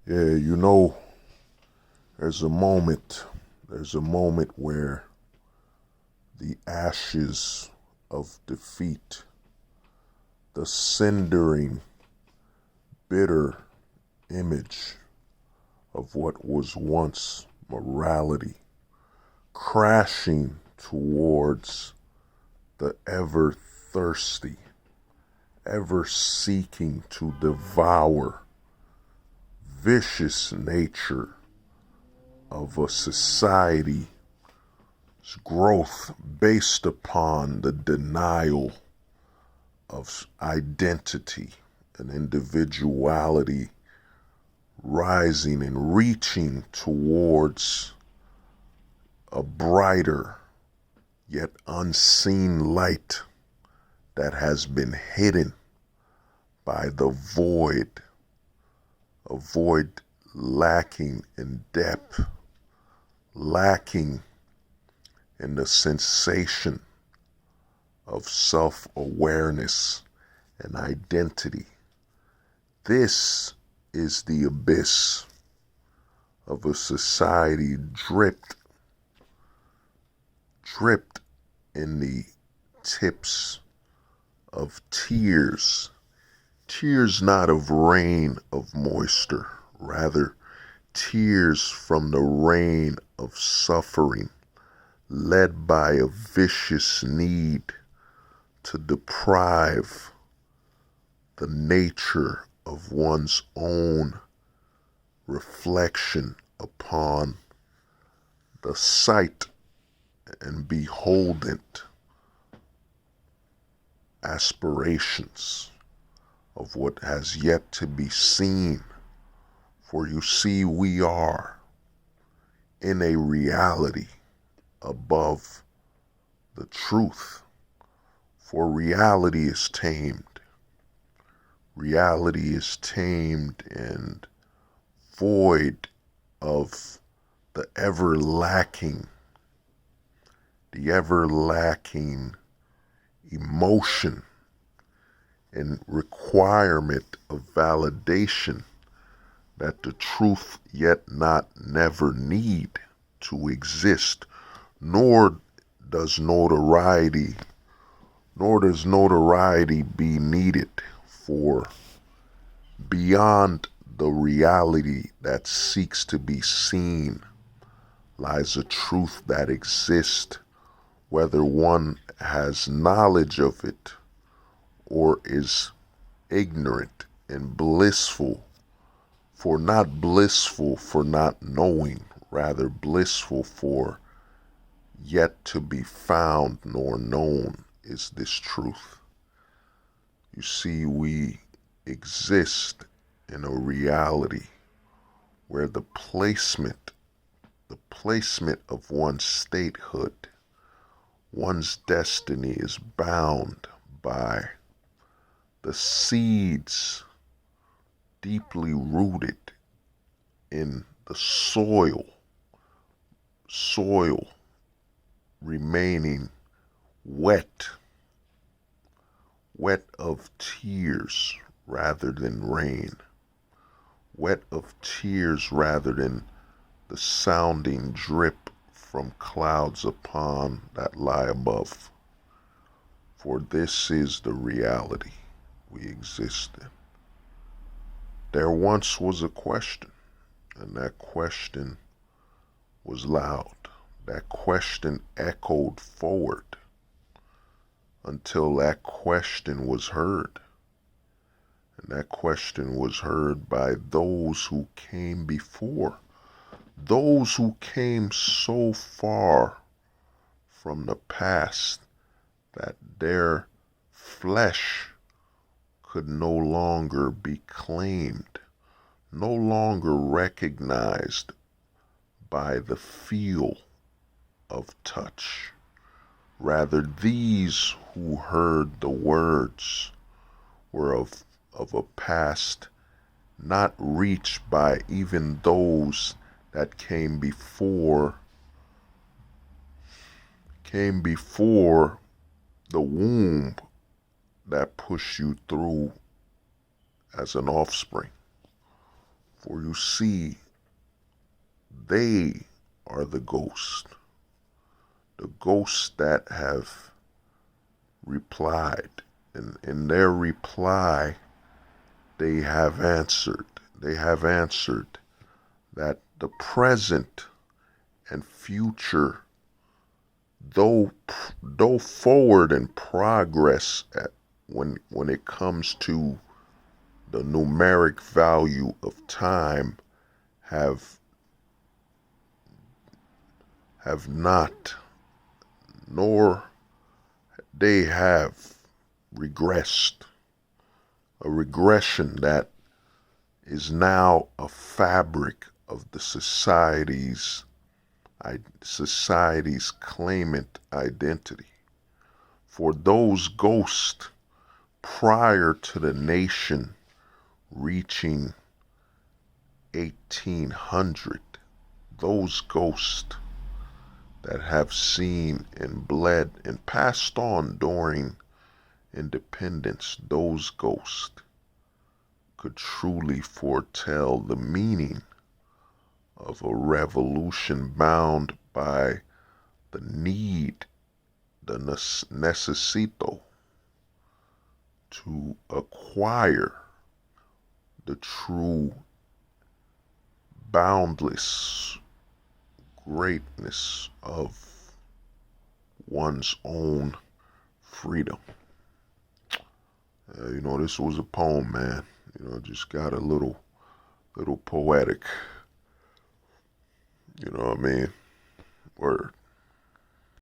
Yeah, there's a there's a moment where the ashes of defeat, the cindering, bitter image of what was once morality, crashing towards the ever thirsty, ever seeking to devour vicious nature of a society's growth based upon the denial of identity and individuality, rising and reaching towards a brighter yet unseen light that has been hidden by the void, a void lacking in depth, lacking in the sensation of self-awareness and identity. This is the abyss of a society dripped in the tips of tears, tears not of rain of moisture, rather tears from the rain of suffering, led by a vicious need to deprive the nature of one's own reflection upon the sight and beholdent aspirations of what has yet to be seen. For you see, we are in a reality above the truth. For reality is tamed. Reality is tamed and void of the ever lacking emotion and requirement of validation that the truth yet not never need to exist, nor does notoriety be needed. For beyond the reality that seeks to be seen lies a truth that exists, whether one has knowledge of it or is ignorant and blissful for not knowing, rather blissful for yet to be found nor known is this truth. You see, we exist in a reality where the placement of one's statehood, one's destiny is bound by the seeds deeply rooted in the soil remaining wet of tears rather than rain, wet of tears rather than the sounding drip from clouds upon that lie above. For this is the reality we exist in. There once was a question, and that question was loud. That question echoed forward until that question was heard. And that question was heard by those who came before, those who came so far from the past that their flesh could no longer be claimed, no longer recognized by the feel of touch. Rather, these who heard the words were of a past not reached by even those that came before the womb that pushed you through as an offspring. For you see, they are the ghosts that have replied. And in their reply, they have answered. They have answered that the present and future, though forward in progress when it comes to the numeric value of time, have not, nor they have regressed. A regression that is now a fabric of the society's claimant identity. For those ghosts prior to the nation reaching 1800, those ghosts that have seen and bled and passed on during independence, those ghosts could truly foretell the meaning of a revolution bound by the need, the necesito, to acquire the true boundless greatness of one's own freedom. This was a poem, man. Just got a little poetic. You know what I mean? Word.